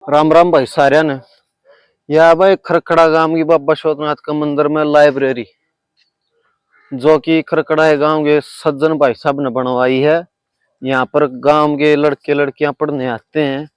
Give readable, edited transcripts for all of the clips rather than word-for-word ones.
राम राम भाई साਰਿਆਂ ने। यह भाई खरखड़ा गांव की बाबा शोधनाथ का मंदिर में लाइब्रेरी जो कि खरखड़ा है गांव के सज्जन भाई साहब ने बनवाई है। यहाँ पर गांव के लड़के लड़कियां पढ़ने आते हैं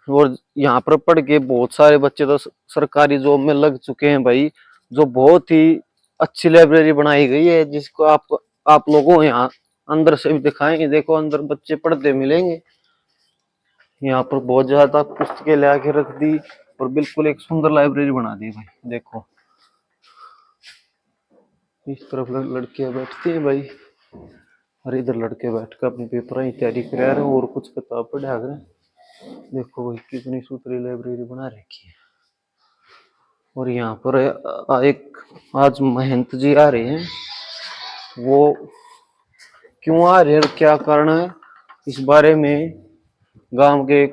और यहाँ पर पढ़ के बहुत सारे बच्चे तो सरकारी जॉब में लग चुके हैं भाई। जो बहुत ही अच्छी लाइब्रेरी बनाई गई है जिसको आप लोगों को यहाँ अंदर से भी दिखाएंगे। देखो अंदर बच्चे पढ़ते मिलेंगे। यहाँ पर बहुत ज्यादा पुस्तकें ला के रख दी और बिल्कुल एक सुंदर लाइब्रेरी बना दी भाई। देखो इस तरफ लड़कियां बैठती हैं भाई और इधर लड़के बैठ कर अपने पेपर की तैयारी करा रहे हैं और कुछ किताब पढ़ा रहे हैं। देखो भाई कितनी सुथरी लाइब्रेरी बना रखी है। और यहाँ पर एक आज महंत जी आ रहे हैं। वो क्यों आ रहे हैं और क्या कारण है इस बारे में गांव के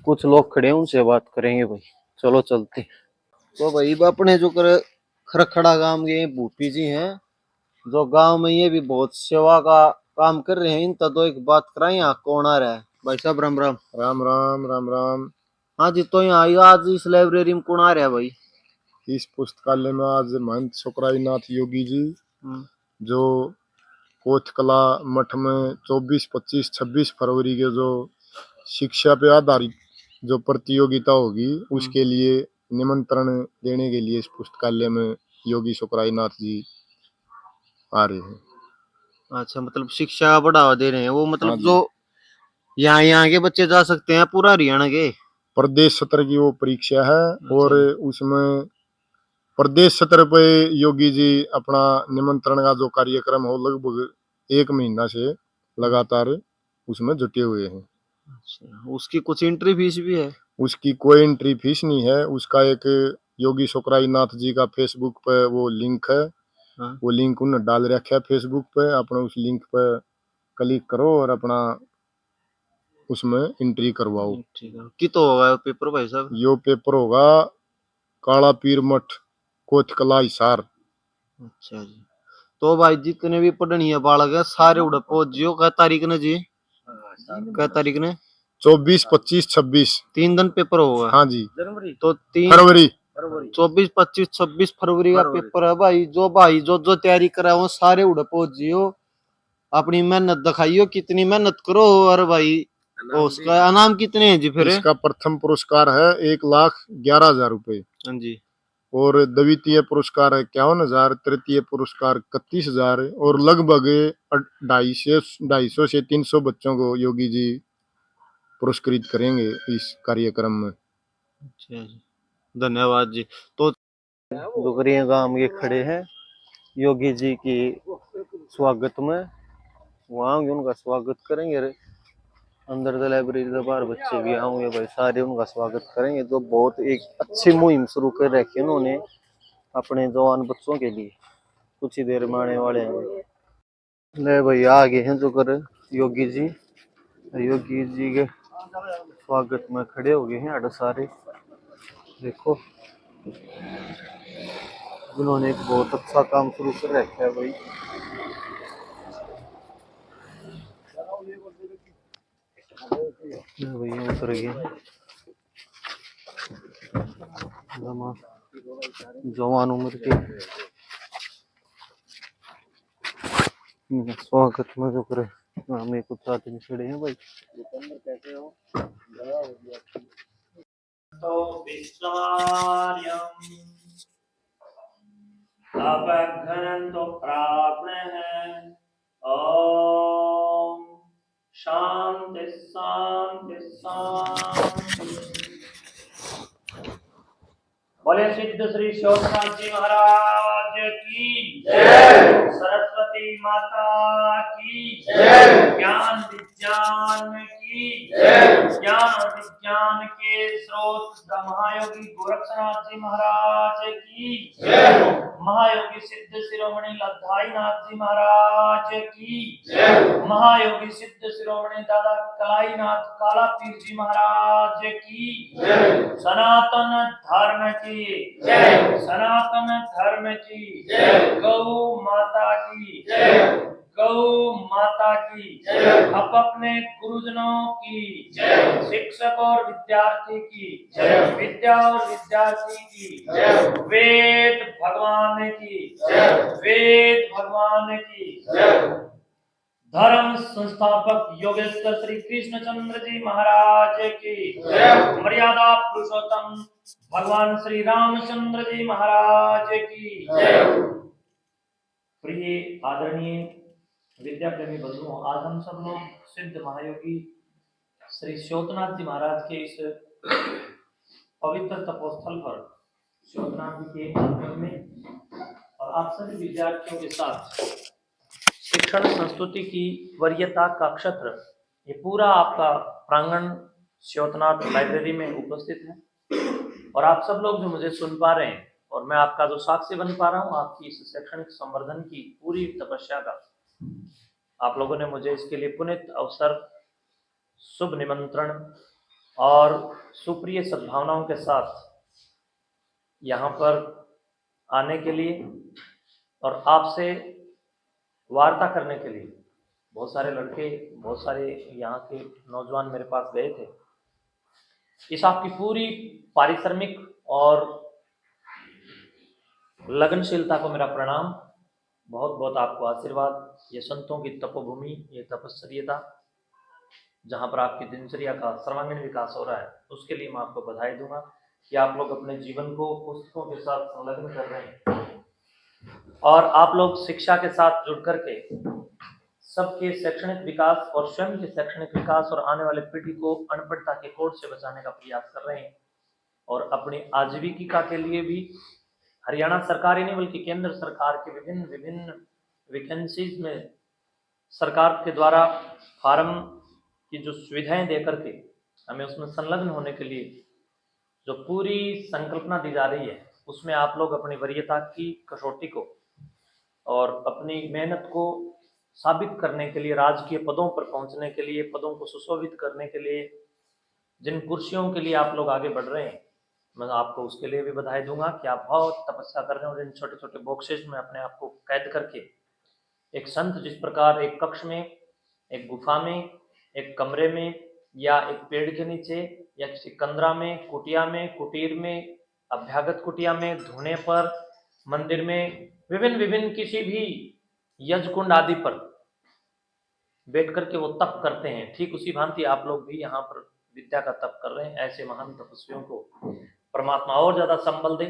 कुछ लोग खड़े हैं उनसे बात करेंगे भाई। चलो चलते। तो भाई अपने जो खरखड़ा गांव के भूपी जी हैं जो गांव में ये भी बहुत सेवा का काम कर रहे हैं। इनका तो एक बात कराएं यहाँ कौन आ रहा है भाई साहब। राम राम। राम राम राम राम। हाँ जी तो यहाँ आज इस लाइब्रेरी में कौन आ रहा है भाई? इस पुस्तकालय में आज महंत सुकराईनाथ योगी जी हम्म, जो कोतकला मठ में 24, 25, 26 फरवरी के जो शिक्षा पे आधारित जो प्रतियोगिता होगी हम्म। उसके लिए निमंत्रण देने के लिए इस पुस्तकालय में योगी सुकराईनाथ जी आ रहे हैं। अच्छा मतलब शिक्षा का बढ़ावा दे रहे हैं वो हाँ मतलब जो जी, यहाँ के बच्चे जा सकते हैं पूरा हरियाणा के? प्रदेश सत्र की वो परीक्षा है अच्छा और जी। उसमें प्रदेश सत्र पे योगी जी अपना निमंत्रण का जो कार्यक्रम हो लगभग 1 महीना से लगातार उसमें जुटे हुए हैं। अच्छा उसकी कुछ एंट्री फीस भी है? उसकी कोई एंट्री फीस नहीं है। उसका एक योगी सुकराईनाथ जी का फेसबुक पे वो लिंक है। हाँ वो लिंक उन्होंने डाल रखा है फेसबुक पे। अपना उस लिंक पे क्लिक करो और अपना उसमें एंट्री करवाओ। ठीक है। कितो होगा पेपर भाई साहब? यो पेपर होगा काला पीर मठ कोतकला हिसार। अच्छा जी। तो भाई जितने भी पढ़नीय बालक है सारे उड़े पहुंच जियो। क्या तारीख ने जी? क्या तारीख ने? 24, 25, 26। 3 दिन पेपर होगा। हाँ जी, तो तीन फरवरी। 24, 25, 26 फरवरी का पेपर है भाई। जो जो तैयारी करा वो सारे उड़े पहुंच जियो। अपनी मेहनत दिखाइयो कितनी मेहनत करो। और भाई उसका इनाम कितने हैं जी फिर? इसका प्रथम पुरस्कार है 1,11,000 रुपए हाँ जी। और द्वितीय पुरस्कार है 51,000, तृतीय पुरस्कार 31,000 और लगभग 250 से 300 बच्चों को योगी जी पुरस्कृत करेंगे इस कार्यक्रम में। अच्छा जी धन्यवाद जी। तो डुगरिया गांव ये खड़े हैं योगी जी की स्वागत में। वहाँ उनका स्वागत करेंगे। अंदर तो लाइब्रेरी के बाहर बच्चे भी आएंगे भाई सारे उनका स्वागत करेंगे। तो बहुत एक अच्छी मुहिम शुरू कर रखी है उन्होंने अपने जवान बच्चों के लिए। कुछ ही देर में आने वाले हैं। ले भाई आगे हैं जो कर योगी जी। योगी जी के स्वागत में खड़े हो गए हैं अड़ सारे। देखो उन्होंने एक बहुत अच्छा काम शुरू कर रखा है भाई। भैया उतर गए जवान उम्र के स्वागत में जो करे। हमें कुछ आदमी खड़े हैं भाई। कैसे हो? तो विश्वार्यम् अपघ्नन्तो प्राप्नुः। ओम शांति शांति शांति। बोले सिद्ध श्री सोमनाथ जी महाराज की जय। सरस्वती माता की जय। ज्ञान विज्ञान की जय। ज्ञान और विज्ञान के स्रोत महायोगी गोरक्षनाथ जी महाराज की जय। महायोगी सिद्ध शिरोमणि लद्दाई नाथ जी महाराज की जय। महायोगी सिद्ध शिरोमणि दादा कलाई नाथ काला पीर जी महाराज की जय। सनातन धर्म की जय। सनातन धर्म की जय। गौ माता की जय। गौ माता की जय। अब अपने गुरुजनों की जय। शिक्षक और विद्यार्थी की जय। विद्या और विद्यार्थी की जय। वेद भगवान की जय। वेद भगवान की जय। धर्म संस्थापक योगेश्वर श्री कृष्णचंद्र जी महाराज की जय। मर्यादा पुरुषोत्तम भगवान श्री रामचंद्र जी महाराज की जय। प्रिय आदरणीय विद्या प्रेमी बंधुओं, आज हम सब लोग सिद्ध महायोगी श्री श्योतनाथ जी महाराज के इस पवित्र तपोस्थल पर श्योतनाथ जी के आश्रम में और आप सभी विद्यार्थियों के साथ शिक्षण संस्कृति की वरीयता का क्षेत्र, ये पूरा आपका प्रांगण श्योतनाथ लाइब्रेरी में उपस्थित है। और आप सब लोग जो मुझे सुन पा रहे हैं और मैं आपका जो साक्षी बन पा रहा हूँ आपकी इस शैक्षणिक संवर्धन की पूरी तपस्या का, आप लोगों ने मुझे इसके लिए पुनीत अवसर, शुभ निमंत्रण और सुप्रिय सद्भावनाओं के साथ यहाँ पर आने के लिए और आपसे वार्ता करने के लिए, बहुत सारे लड़के, बहुत सारे यहाँ के नौजवान मेरे पास गए थे। इस आपकी पूरी पारिश्रमिक और लगनशीलता को मेरा प्रणाम, बहुत बहुत आपको आशीर्वाद। ये संतों की तपोभूमि, ये तपस्या जहाँ पर आपकी दिनचर्या का सर्वांगीण विकास हो रहा है, उसके लिए मैं आपको बधाई दूंगा कि आप लोग अपने जीवन को पुस्तकों के साथ संलग्न कर रहे हैं और आप लोग शिक्षा के साथ जुड़ करके सबके शैक्षणिक विकास और स्वयं के शैक्षणिक विकास और आने वाले पीढ़ी को अनपढ़ता के कोड़ से बचाने का प्रयास कर रहे हैं। और अपनी आजीविका के लिए भी हरियाणा सरकार ही नहीं बल्कि केंद्र सरकार के विभिन्न विभिन्न वैकेंसीज में सरकार के द्वारा फार्म की जो सुविधाएं दे करके हमें उसमें संलग्न होने के लिए जो पूरी संकल्पना दी जा रही है, उसमें आप लोग अपनी वरीयता की कसौटी को और अपनी मेहनत को साबित करने के लिए, राजकीय पदों पर पहुंचने के लिए, पदों को सुशोभित करने के लिए, जिन कुर्सियों के लिए आप लोग आगे बढ़ रहे हैं, मैं आपको उसके लिए भी बधाई दूंगा कि आप बहुत तपस्या कर रहे हैं। और इन छोटे छोटे बॉक्सेस में अपने आप को कैद करके एक संत जिस प्रकार एक कक्ष में, एक गुफा में, एक कमरे में या एक पेड़ के नीचे या किसी कंदरा में, कुटिया में, कुटीर में, अभ्यागत कुटिया में, धुने पर, मंदिर में, विभिन्न विभिन्न किसी भी यज्ञकुंड आदि पर बैठ करके वो तप करते हैं, ठीक उसी भांति आप लोग भी यहाँ पर विद्या का तप कर रहे हैं। ऐसे महान तपस्वियों को परमात्मा और ज्यादा संबल दे।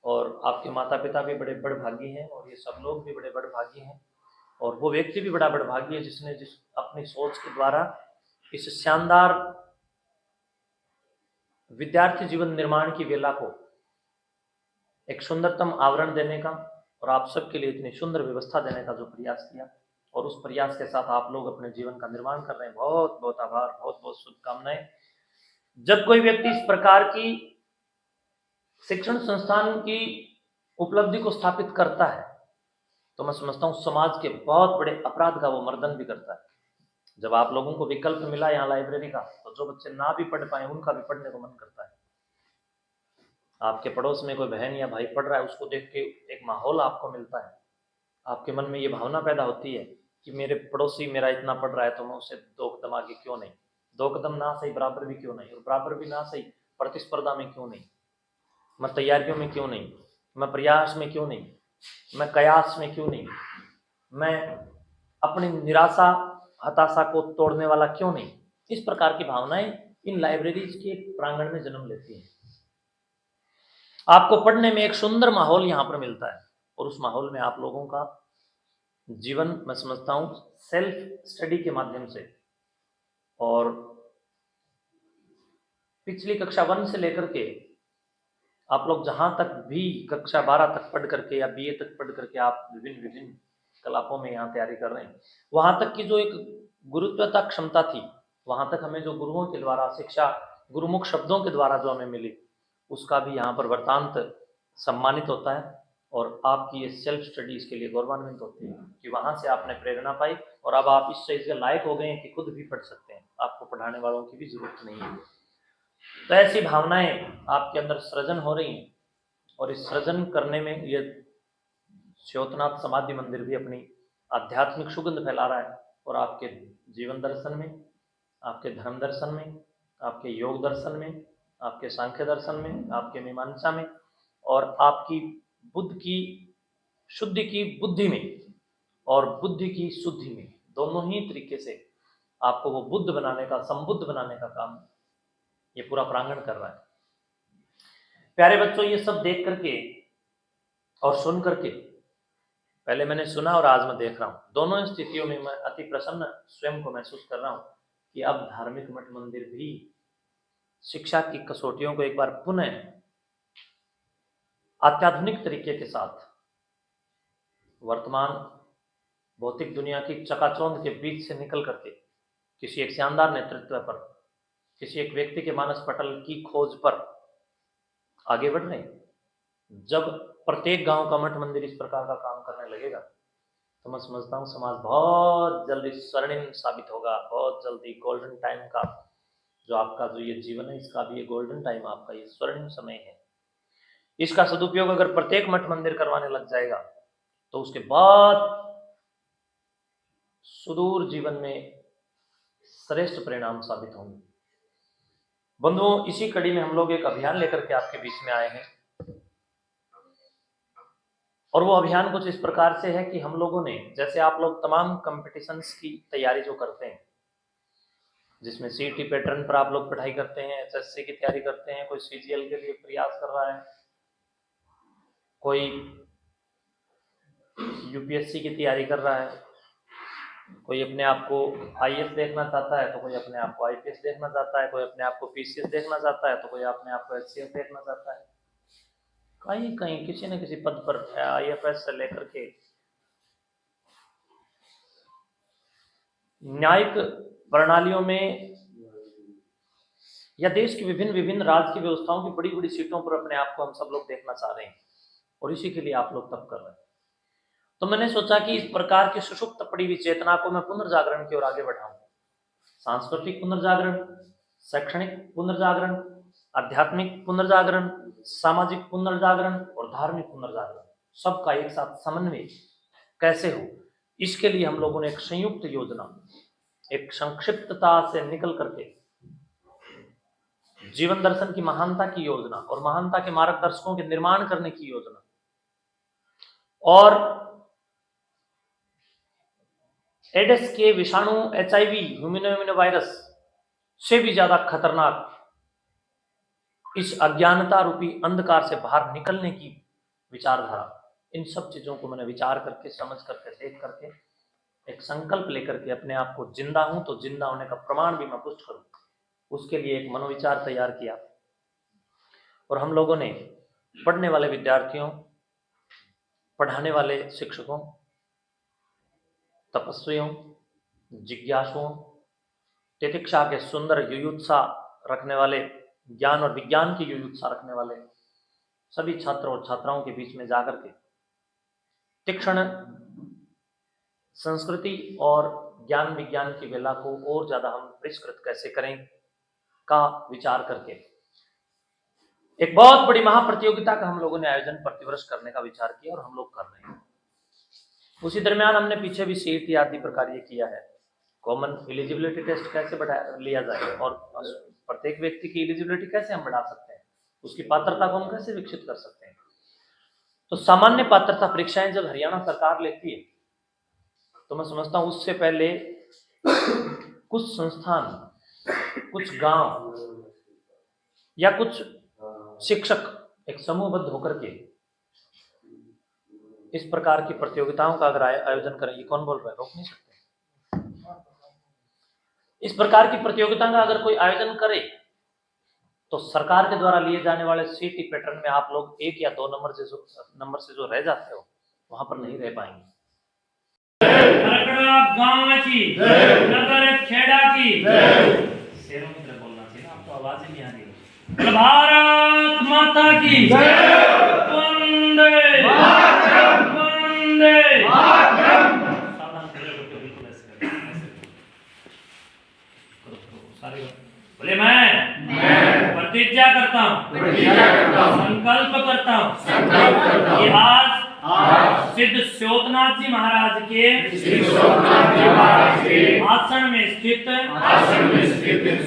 और आपके माता पिता भी बड़े बड़भागी हैं और ये सब लोग भी बड़े बड़भागी हैं और वो व्यक्ति भी बड़ा बड़भागी है जिसने अपनी सोच के द्वारा इस शानदार विद्यार्थी जीवन निर्माण की वेला को एक सुंदरतम आवरण देने का और आप सबके लिए इतनी सुंदर व्यवस्था देने का जो प्रयास किया और उस प्रयास के साथ आप लोग अपने जीवन का निर्माण कर रहे हैं, बहुत बहुत आभार, बहुत बहुत शुभकामनाएं। जब कोई व्यक्ति इस प्रकार की शिक्षण संस्थान की उपलब्धि को स्थापित करता है तो मैं समझता हूँ समाज के बहुत बड़े अपराध का वो मर्दन भी करता है। जब आप लोगों को विकल्प मिला यहाँ लाइब्रेरी का, तो जो बच्चे ना भी पढ़ पाए उनका भी पढ़ने को मन करता है। आपके पड़ोस में कोई बहन या भाई पढ़ रहा है, उसको देख के एक माहौल आपको मिलता है, आपके मन में ये भावना पैदा होती है कि मेरे पड़ोसी मेरा इतना पढ़ रहा है तो मैं उससे दो कदम आगे क्यों नहीं, दो कदम ना सही बराबर भी क्यों नहीं, और बराबर भी ना सही प्रतिस्पर्धा में क्यों नहीं, मैं तैयारियों में क्यों नहीं, मैं प्रयास में क्यों नहीं, मैं कयास में क्यों नहीं, मैं अपनी निराशा हताशा को तोड़ने वाला क्यों नहीं। इस प्रकार की भावनाएं इन लाइब्रेरीज के प्रांगण में जन्म लेती हैं। आपको पढ़ने में एक सुंदर माहौल यहाँ पर मिलता है और उस माहौल में आप लोगों का जीवन, मैं समझता हूँ, सेल्फ स्टडी के माध्यम से और पिछली कक्षा 1 से लेकर के आप लोग जहां तक भी कक्षा 12 तक पढ़ करके या बीए तक पढ़ करके आप विभिन्न विभिन्न कलापों में यहाँ तैयारी कर रहे हैं, वहां तक की जो एक गुरुत्वता क्षमता थी, वहां तक हमें जो गुरुओं के द्वारा शिक्षा, गुरुमुख शब्दों के द्वारा जो हमें मिली, उसका भी यहाँ पर वर्तांत सम्मानित होता है और आपकी ये सेल्फ स्टडी इसके लिए गौरवान्वित होती है कि वहां से आपने प्रेरणा पाई और अब आप इस चीज के लायक हो गए हैं कि खुद भी पढ़ सकते हैं, आपको पढ़ाने वालों की भी जरूरत नहीं है। तो ऐसी भावनाएं आपके अंदर सृजन हो रही हैं और इस सृजन करने में ये श्योतनाथ समाधि मंदिर भी अपनी आध्यात्मिक सुगंध फैला रहा है और आपके जीवन दर्शन में, आपके धर्म दर्शन में, आपके योग दर्शन में, आपके सांख्य दर्शन में, आपके मीमांसा में और आपकी बुद्ध की शुद्धि की बुद्धि में और बुद्धि की शुद्धि में, दोनों ही तरीके से आपको वो बुद्ध बनाने का, संबुद्ध बनाने का काम ये पूरा प्रांगण कर रहा है। प्यारे बच्चों, ये सब देख करके और सुन करके, पहले मैंने सुना और आज मैं देख रहा हूं, दोनों स्थितियों में मैं अति प्रसन्न स्वयं को महसूस कर रहा हूं कि अब धार्मिक मठ मंदिर भी शिक्षा की कसौटियों को एक बार पुनः अत्याधुनिक तरीके के साथ वर्तमान भौतिक दुनिया की चकाचौंध के बीच से निकल करके किसी एक शानदार नेतृत्व पर, किसी एक व्यक्ति के मानस पटल की खोज पर आगे बढ़ रहे हैं। जब प्रत्येक गांव का मठ मंदिर इस प्रकार का काम करने लगेगा तो मैं समझता हूँ समाज बहुत जल्दी स्वर्णिम साबित होगा। बहुत जल्दी गोल्डन टाइम का जो आपका जो ये जीवन है, इसका भी ये गोल्डन टाइम, आपका ये स्वर्णिम समय है। इसका सदुपयोग अगर प्रत्येक मठ मंदिर करवाने लग जाएगा तो उसके बाद सुदूर जीवन में श्रेष्ठ परिणाम साबित होंगे। बंधुओं, इसी कड़ी में हम लोग एक अभियान लेकर के आपके बीच में आए हैं और वो अभियान कुछ इस प्रकार से है कि हम लोगों ने, जैसे आप लोग तमाम कंपटीशंस की तैयारी जो करते हैं, जिसमें सीटी पैटर्न पर आप लोग पढ़ाई करते हैं, एसएससी की तैयारी करते हैं, कोई सीजीएल के लिए प्रयास कर रहा है, कोई यूपीएससी की तैयारी कर रहा है, कोई अपने आप को आईएएस देखना चाहता है, तो कोई अपने आप को आईपीएस देखना चाहता है, कोई अपने आप को पीसीएस देखना चाहता है, तो कोई अपने आप को एचसीएस देखना चाहता है। कहीं कहीं किसी न किसी पद पर आईएफएस से लेकर के न्यायिक प्रणालियों में या देश की विभिन्न विभिन्न राज्य की व्यवस्थाओं की बड़ी बड़ी सीटों पर अपने आप को हम सब लोग देखना चाह रहे हैं और इसी के लिए आप लोग तप कर रहे हैं। तो मैंने सोचा कि इस प्रकार की सुषुप्त पड़ी हुई चेतना को मैं पुनर्जागरण की ओर आगे बढ़ाऊं। सांस्कृतिक पुनर्जागरण, शैक्षणिक पुनर्जागरण, आध्यात्मिक पुनर्जागरण, सामाजिक पुनर्जागरण और धार्मिक पुनर्जागरण, सबका एक साथ समन्वय कैसे हो, इसके लिए हम लोगों ने एक संयुक्त योजना, एक संक्षिप्तता से निकल करके जीवन दर्शन की महानता की योजना और महानता के मार्गदर्शकों के निर्माण करने की योजना और एड्स के विषाणु HIV ह्यूमन वायरस से भी ज्यादा खतरनाक इस अज्ञानता रूपी अंधकार से बाहर निकलने की विचारधारा, इन सब चीजों को मैंने विचार करके, समझ करके, देख करके एक संकल्प लेकर के अपने आप को जिंदा हूं तो जिंदा होने का प्रमाण भी मैं पुष्ट करूं, उसके लिए एक मनोविचार तैयार किया और हम लोगों ने पढ़ने वाले विद्यार्थियों, पढ़ाने वाले शिक्षकों, तपस्वियों, जिज्ञासुओं, तितिक्षा के सुंदर युयुत्सा रखने वाले, ज्ञान और विज्ञान की युयुत्सा रखने वाले सभी छात्रों और छात्राओं के बीच में जाकर के तीक्ष्ण संस्कृति और ज्ञान विज्ञान की वेला को और ज्यादा हम परिष्कृत कैसे करें का विचार करके एक बहुत बड़ी महाप्रतियोगिता का हम लोगों ने आयोजन प्रतिवर्ष करने का विचार किया और हम लोग कर रहे हैं। उसी दरमियान हमने पीछे भी सीईटी आदि प्रकार ये किया है, कॉमन एलिजिबिलिटी टेस्ट कैसे बढ़ा लिया जाए और प्रत्येक व्यक्ति की एलिजिबिलिटी कैसे हम बढ़ा सकते हैं, उसकी पात्रता को हम कैसे विकसित कर सकते हैं। तो सामान्य पात्रता परीक्षाएं जब हरियाणा सरकार लेती है तो मैं समझता हूं उससे पहले कुछ संस्थान, कुछ गांव या कुछ शिक्षक एक समूहबद्ध होकर के इस प्रकार की प्रतियोगिताओं का अगर आयोजन करें, ये कौन बोल रहा है, रोक नहीं सकते। इस प्रकार की प्रतियोगिता का अगर कोई आयोजन करे तो सरकार के द्वारा लिए जाने वाले सीटी पैटर्न में आप लोग 1 या 2 नंबर से जो रह जाते हो वहां पर नहीं रह पाएंगे। गांव की नगर खेड़ा की शेरों की तरह बोलना चाहिए ना, आपको आवाज ही नहीं आ रही। भारत माता की वंदे वंदे सावधान करो, बिल्कुल ऐसे सारे बोले मैं प्रतिज्ञा करता हूँ, संकल्प करता हूँ कि आज सिद्ध स्योतनाथ जी महाराज के आसन में स्थित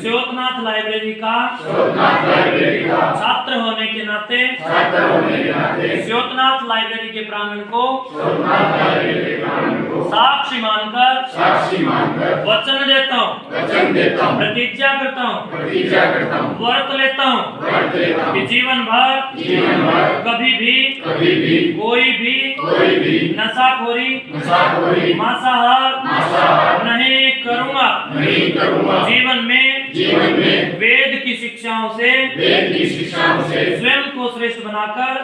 स्योतनाथ लाइब्रेरी का छात्र होने के नाते स्योतनाथ लाइब्रेरी के प्रांगण को साक्षी मानकर वचन देता हूँ, प्रतिज्ञा करता हूँ, व्रत लेता हूँ कि जीवन भर कभी भी कोई भी नशाखोरी मांसाहार नहीं करूँगा। जीवन में वेद की शिक्षाओं से स्वयं को श्रेष्ठ बनाकर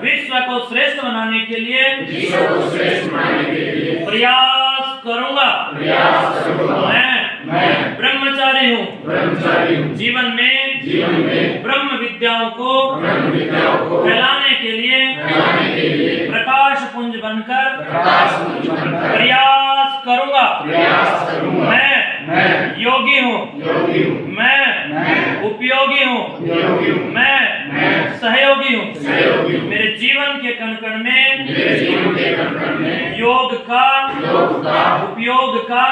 विश्व को श्रेष्ठ बनाने के लिए प्रयास करूँगा। मैं ब्रह्मचारी हूँ। जीवन में ब्रह्म विद्याओं को फैलाने के लिए प्रकाश पुंज बनकर प्रयास करूँगा। मैं योगी हूँ। मैं उपयोगी हूँ। मैं सहयोगी हूँ। मेरे जीवन के कण कण में योग का उपयोग का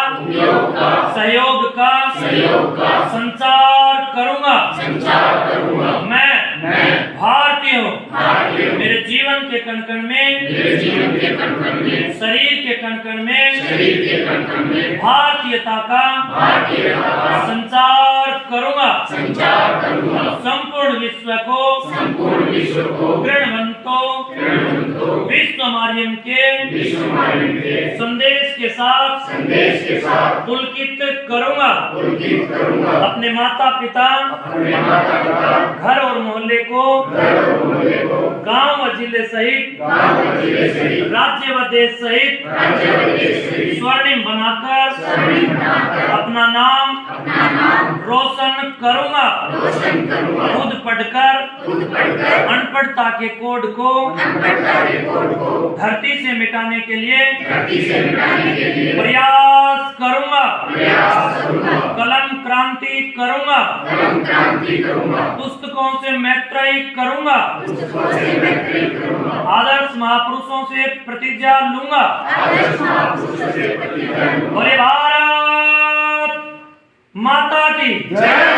सहयोग का संचार करूँगा। मैं भारतीय हूँ। मेरे जीवन के कण कण में शरीर के कण कण में भारतीयता का संचार करूँगा। संपूर्ण विश्व को गृणवंतो विश्व मार्यम के संदेश के साथ पुलकित करूँगा। अपने माता पिता घर और मोहल्ले को गांव व जिले सहित राज्य व देश सहित स्वर्णिम बनाकर अपना नाम रोशन करूँगा। खुद पढ़कर अनपढ़ता के कोड को धरती से मिटाने के लिए प्रयास करूँगा। कलम क्रांति करूँगा। पुस्तकों से मैत्री करूँगा। आदर्श महापुरुषों से प्रतिज्ञा लूंगा। बोले भारत माता की जय।